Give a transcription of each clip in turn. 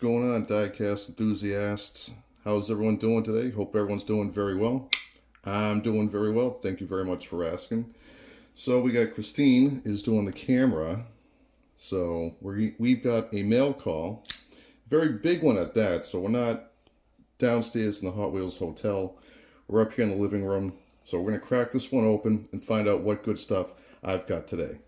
going on, diecast enthusiasts? How's everyone doing today? Hope everyone's doing very well. I'm doing very well. Thank you very much for asking. So we got Christine is doing the camera. So we've got a mail call, very big one at that. So we're not downstairs in the Hot Wheels Hotel. We're up here in the living room. So we're going to crack this one open and find out what good stuff I've got today.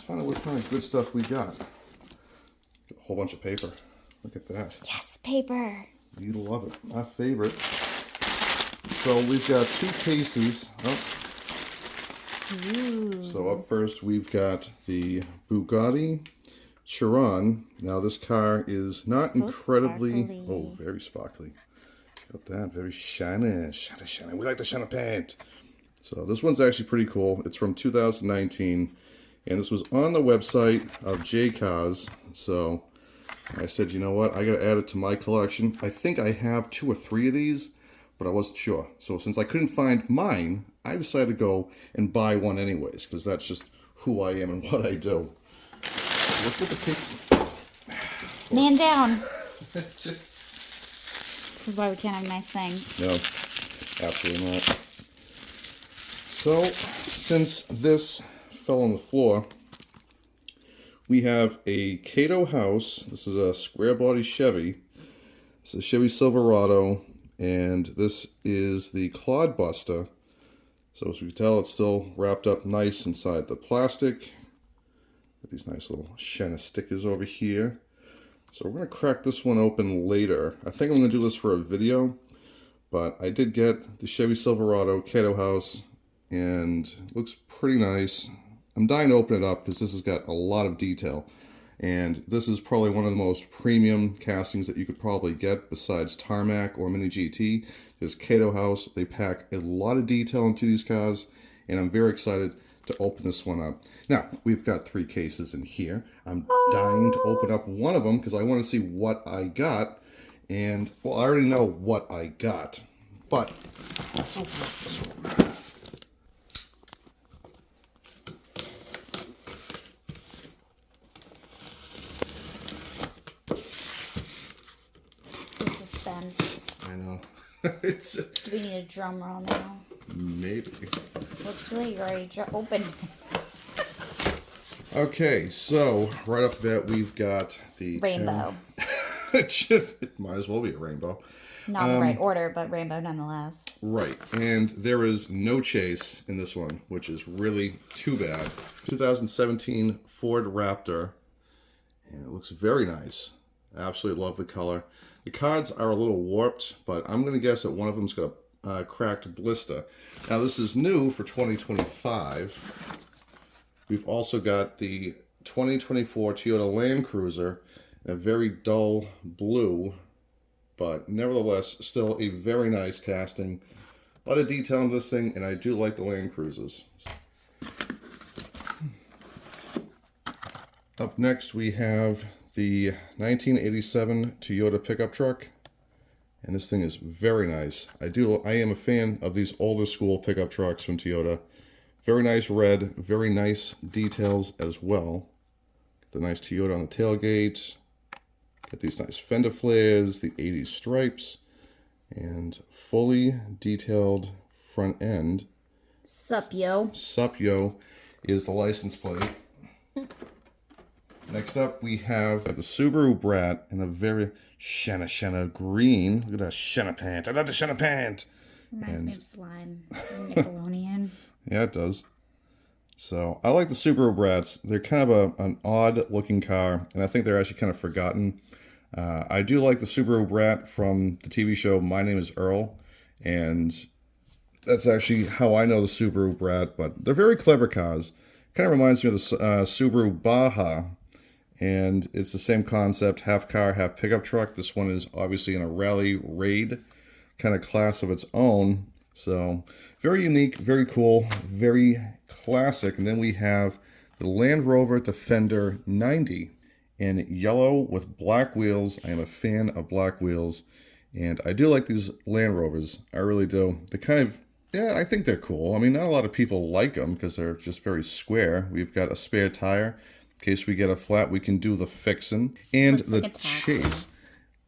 What kind of good stuff we got? A whole bunch of paper. Look at that. Yes, paper. You love it. My favorite. So we've got two cases. Ooh. So up first we've got the Bugatti Chiron. Now this car is not so incredibly sparkly. Oh, very sparkly. Got that. Very shiny. Shiny. We like the shiny paint. So this one's actually pretty cool. It's from 2019. And this was on the website of Jcars, so I said, you know what, I gotta add it to my collection. I think I have 2 or 3 of these, but I wasn't sure. So since I couldn't find mine, I decided to go and buy one anyways, because that's just who I am and what I do. Let's get the paper. Man down. This is why we can't have nice things. No, absolutely not. So, since this fell on the floor, we have a Cato house. This is a square body Chevy. It's a Chevy Silverado, and this is the Clodbuster. So as you can tell, it's still wrapped up nice inside the plastic. Got these nice little shiny stickers over here. So we're going to crack this one open later. I think I'm going to do this for a video, but I did get the Chevy Silverado Cato house, and it looks pretty nice. I'm dying to open it up because this has got a lot of detail, and this is probably one of the most premium castings that you could probably get besides Tarmac or Mini GT. This Cato house, they pack a lot of detail into these cars, and I'm very excited to open this one up. Now, we've got 3 cases in here. I'm dying to open up one of them because I want to see what I got, and, well, I already know what I got, but let's open up this one. I know. Do we need a drum roll now? Maybe. Looks like you already opened. Okay, so right off the bat, we've got the rainbow. It might as well be a rainbow. Not in the right order, but rainbow nonetheless. Right, and there is no chase in this one, which is really too bad. 2017 Ford Raptor, and it looks very nice. I absolutely love the color. The cards are a little warped, but I'm going to guess that one of them's got a cracked blister. Now, this is new for 2025. We've also got the 2024 Toyota Land Cruiser, a very dull blue, but nevertheless, still a very nice casting. A lot of detail in this thing, and I do like the Land Cruisers. Up next, we have the 1987 Toyota pickup truck, and this thing is very nice. I am a fan of these older school pickup trucks from Toyota. Very nice red, very nice details as well. The nice Toyota on the tailgate. Got these nice fender flares, the 80s stripes, and fully detailed front end. Sup, yo. Sup, yo is the license plate. Next up, we have the Subaru Brat in a very shana green. Look at that shana pant. I love the shana pant. Reminds me of slime. Nickelodeon. Yeah, it does. So, I like the Subaru Brats. They're kind of an odd-looking car, and I think they're actually kind of forgotten. I do like the Subaru Brat from the TV show My Name is Earl, and that's actually how I know the Subaru Brat, but they're very clever cars. Kind of reminds me of the Subaru Baja. And it's the same concept, half car, half pickup truck. This one is obviously in a rally raid kind of class of its own. So very unique, very cool, very classic. And then we have the Land Rover Defender 90. in yellow with black wheels. I am a fan of black wheels, and I do like these Land Rovers. I really do. They kind of, yeah, I think they're cool. I mean, not a lot of people like them because they're just very square. We've got a spare tire. In case we get a flat, we can do the fixing. And Looks the like a taxi. chase,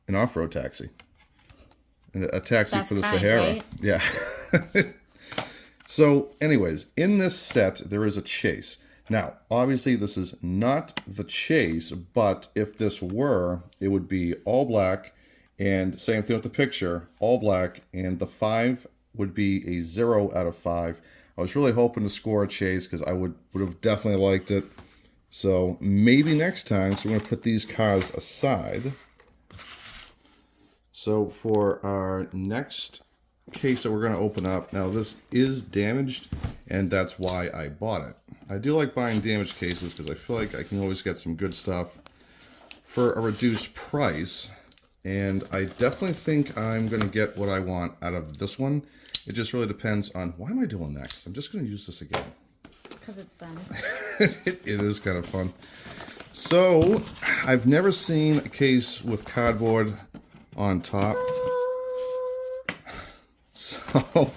an off-road taxi. A taxi Best for the kind, Sahara. right? Yeah. So, anyways, in this set, there is a chase. Now, obviously, this is not the chase, but if this were, it would be all black, and same thing with the picture, all black, and the 5 would be a 0 out of 5. I was really hoping to score a chase because I would have definitely liked it. So maybe next time, so we're going to put these cars aside. So for our next case that we're going to open up, now this is damaged, and that's why I bought it. I do like buying damaged cases because I feel like I can always get some good stuff for a reduced price, and I definitely think I'm going to get what I want out of this one. It just really depends on, why am I doing that? 'Cause I'm just going to use this again. Because it's fun. It is kind of fun. So, I've never seen a case with cardboard on top. So,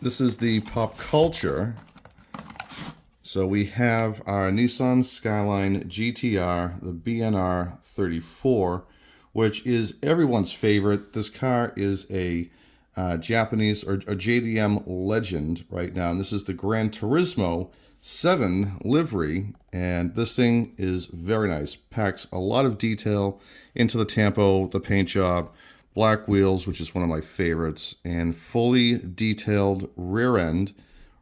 this is the pop culture. So we have our Nissan Skyline GTR, the BNR 34, which is everyone's favorite. This car is a Japanese or JDM legend right now, and this is the Gran Turismo 7 livery, and this thing is very nice. Packs a lot of detail into the tampo, the paint job, black wheels, which is one of my favorites, and fully detailed rear end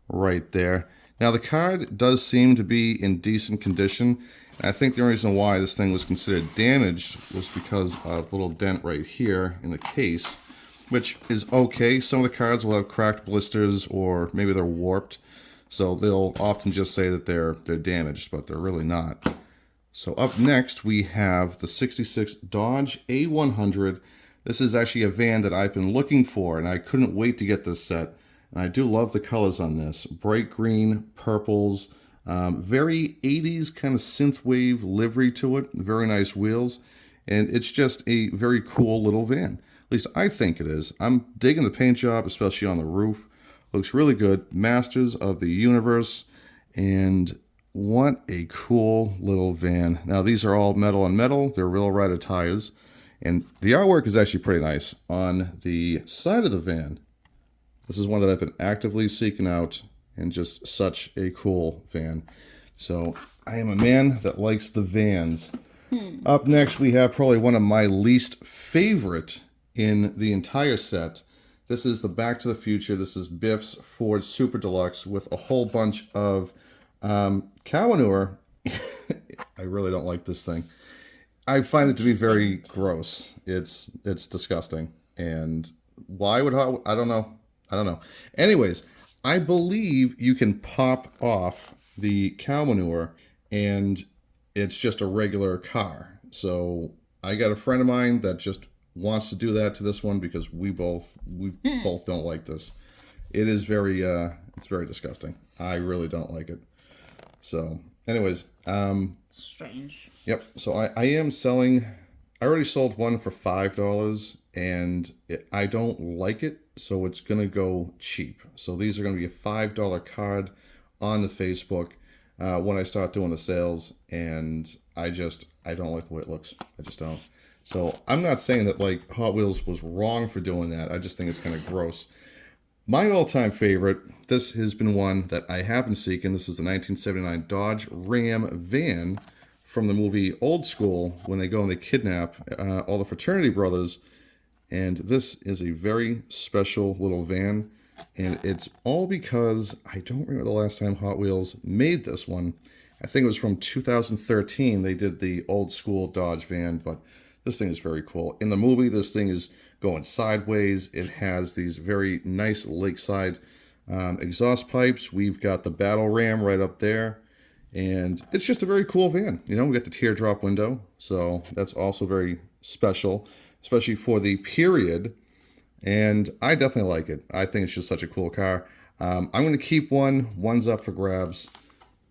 right there. Now the car does seem to be in decent condition. And I think the only reason why this thing was considered damaged was because of a little dent right here in the case, which is okay. Some of the cars will have cracked blisters or maybe they're warped. So they'll often just say that they're damaged, but they're really not. So up next we have the 66 Dodge A100. This is actually a van that I've been looking for, and I couldn't wait to get this set. And I do love the colors on this. Bright green, purples, very 80s kind of synthwave livery to it. Very nice wheels. And it's just a very cool little van. At least I think it is. I'm digging the paint job, especially on the roof. Looks really good. Masters of the Universe. And what a cool little van. Now, these are all metal on metal. They're real rider tires. And the artwork is actually pretty nice. On the side of the van, this is one that I've been actively seeking out, and just such a cool van. So I am a man that likes the vans. Up next, we have probably one of my least favorite in the entire set. This is the Back to the Future. This is Biff's Ford Super Deluxe with a whole bunch of cow manure. I really don't like this thing. I find it to be very gross. It's disgusting. And why would I don't know. Anyways, I believe you can pop off the cow manure and it's just a regular car. So I got a friend of mine that just wants to do that to this one because we both don't like this. It is very it's very disgusting. I really don't like it. So anyways, Strange. yep. So I am selling. I already sold one for $5, and I don't like it, so it's gonna go cheap. So these are gonna be a $5 card on the Facebook when I start doing the sales, and I don't like the way it looks. I just don't. So I'm not saying that like Hot Wheels was wrong for doing that. I just think it's kind of gross. My all-time favorite, this has been one that I have been seeking. This is the 1979 Dodge Ram van from the movie Old School, when they go and they kidnap all the fraternity brothers. And this is a very special little van. And it's all because I don't remember the last time Hot Wheels made this one. I think it was from 2013. They did the Old School Dodge van, but this thing is very cool. In the movie, this thing is going sideways. It has these very nice lakeside exhaust pipes. We've got the battle ram right up there. And it's just a very cool van. You know, we got the teardrop window. So that's also very special, especially for the period. And I definitely like it. I think it's just such a cool car. I'm going to keep one. One's up for grabs.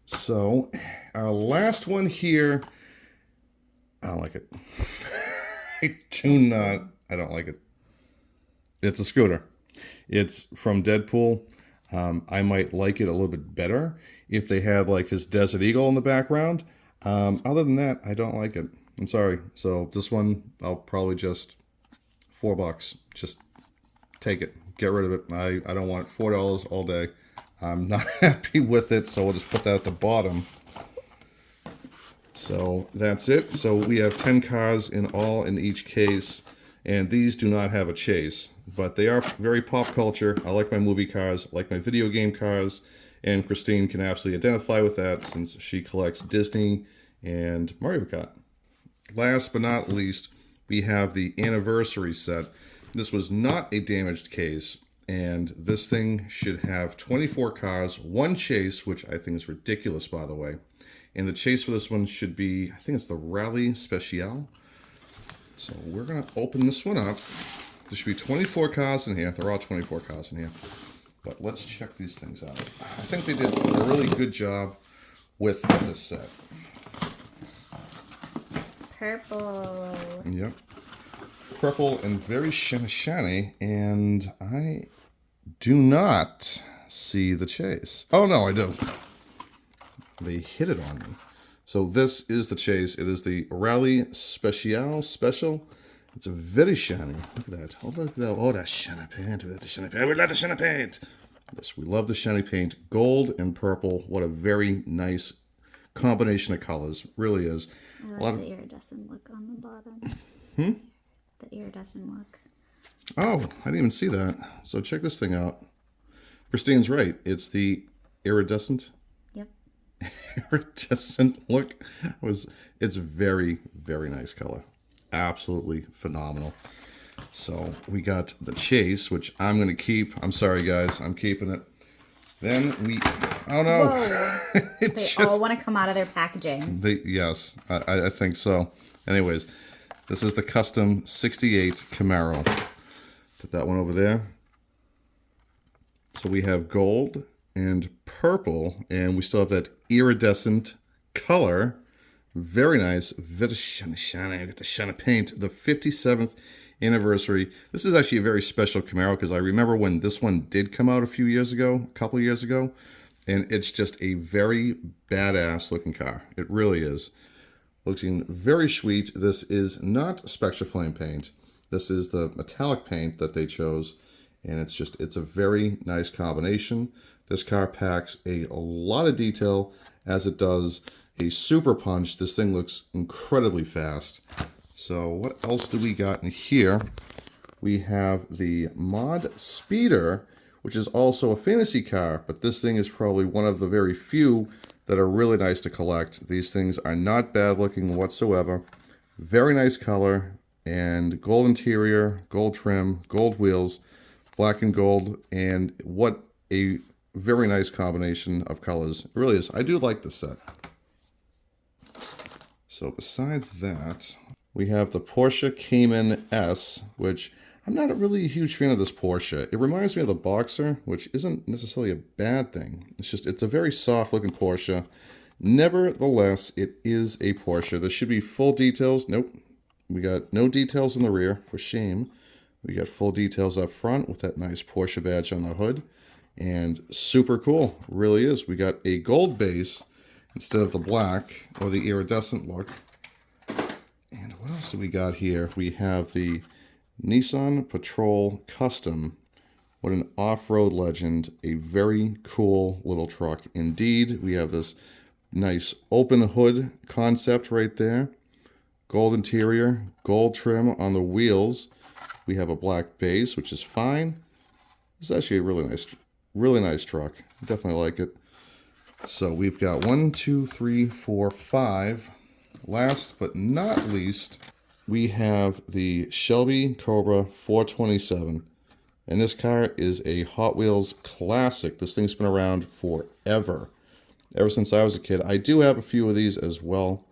So, our last one here, I don't like it. I don't like it. It's a scooter. It's from Deadpool. I might like it a little bit better if they had like his Desert Eagle in the background. Other than that, I don't like it. I'm sorry. So this one, I'll probably just $4. Just take it. Get rid of it. I don't want it. $4 all day. I'm not happy with it, so we'll just put that at the bottom. So that's it. So we have 10 cars in all in each case, and these do not have a chase, but they are very pop culture. I like my movie cars, I like my video game cars, and Christine can absolutely identify with that since she collects Disney and Mario Kart. Last but not least, we have the anniversary set. This was not a damaged case, and this thing should have 24 cars, one chase, which I think is ridiculous, by the way. And the chase for this one should be, I think it's the Rally Special. So we're going to open this one up. There should be 24 cars in here. There are 24 cars in here. But let's check these things out. I think they did a really good job with this set. Purple. Yep. Purple and very shiny. And I do not see the chase. Oh, no, I do. They hit it on me. So this is the chase. It is the Rally Special. It's a very shiny. Look at that. Oh, look at that. Oh, that shiny paint. We love the shiny paint. We love the shiny paint. Yes, we love the shiny paint. Gold and purple. What a very nice combination of colors. Really is. I like the iridescent look on the bottom. The iridescent look. Oh, I didn't even see that. So check this thing out. Christine's right. It's the iridescent. Yep. Iridescent look. It's very, very nice color. Absolutely phenomenal. So we got the chase, which I'm going to keep. I'm sorry, guys. I'm keeping it. Then we... Oh, no. Whoa. They all want to come out of their packaging. Yes, I think so. Anyways, this is the custom 68 Camaro. Put that one over there. So we have gold and purple, and we still have that iridescent color. Very nice. Very shiny. I got the shiny paint. The 57th anniversary. This is actually a very special Camaro because I remember when this one did come out a couple of years ago, and it's just a very badass looking car. It really is. Looking very sweet. This is not Spectra Flame paint. This is the metallic paint that they chose, and it's a very nice combination. This car packs a lot of detail as it does a super punch. This thing looks incredibly fast. So what else do we got in here? We have the Mod Speeder, which is also a fantasy car, but this thing is probably one of the very few that are really nice to collect. These things are not bad looking whatsoever. Very nice color, and gold interior, gold trim, gold wheels, black and gold, and what a very nice combination of colors. It really is. I do like this set. So besides that, we have the Porsche Cayman S, which I'm not really a huge fan of this Porsche. It reminds me of the Boxer, which isn't necessarily a bad thing. It's a very soft looking Porsche. Nevertheless, it is a Porsche. There should be full details. Nope. We got no details in the rear, for shame. We got full details up front with that nice Porsche badge on the hood. And super cool. Really is. We got a gold base instead of the black or the iridescent look. And what else do we got here? We have the Nissan Patrol Custom. What an off-road legend. A very cool little truck indeed. We have this nice open hood concept right there. Gold interior, gold trim on the wheels. We have a black base, which is fine. This is actually a really nice truck. Definitely like it. So we've got 1, 2, 3, 4, 5. Last but not least, we have the Shelby Cobra 427. And this car is a Hot Wheels classic. This thing's been around forever. Ever since I was a kid. I do have a few of these as well.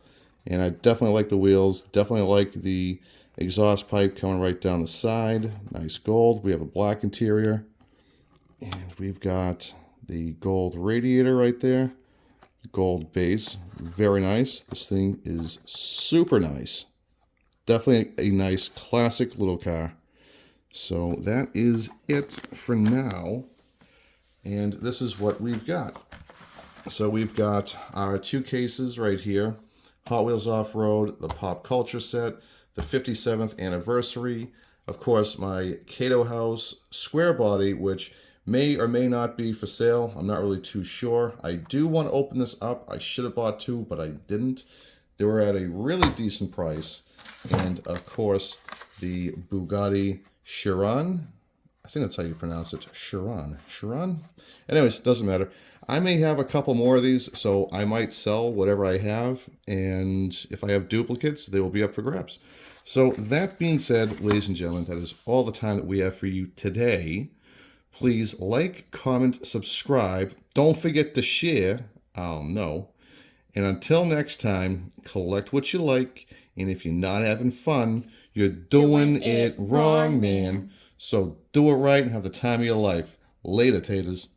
And I definitely like the wheels. Definitely like the exhaust pipe coming right down the side. Nice gold. We have a black interior. And we've got the gold radiator right there. gold base. Very nice. This thing is super nice. Definitely a nice classic little car. So that is it for now. And this is what we've got. So we've got our 2 cases right here. Hot Wheels Off-Road, the Pop Culture set, the 57th anniversary. Of course, my Cato House square body, which may or may not be for sale. I'm not really too sure. I do want to open this up. I should have bought 2, but I didn't. They were at a really decent price. And, of course, the Bugatti Chiron. I think that's how you pronounce it. Chiron. Chiron? Anyways, doesn't matter. I may have a couple more of these, so I might sell whatever I have. And if I have duplicates, they will be up for grabs. So that being said, ladies and gentlemen, that is all the time that we have for you today. Please like, comment, subscribe. Don't forget to share. I'll know. And until next time, collect what you like. And if you're not having fun, you're doing it wrong, man. So do it right and have the time of your life. Later, taters.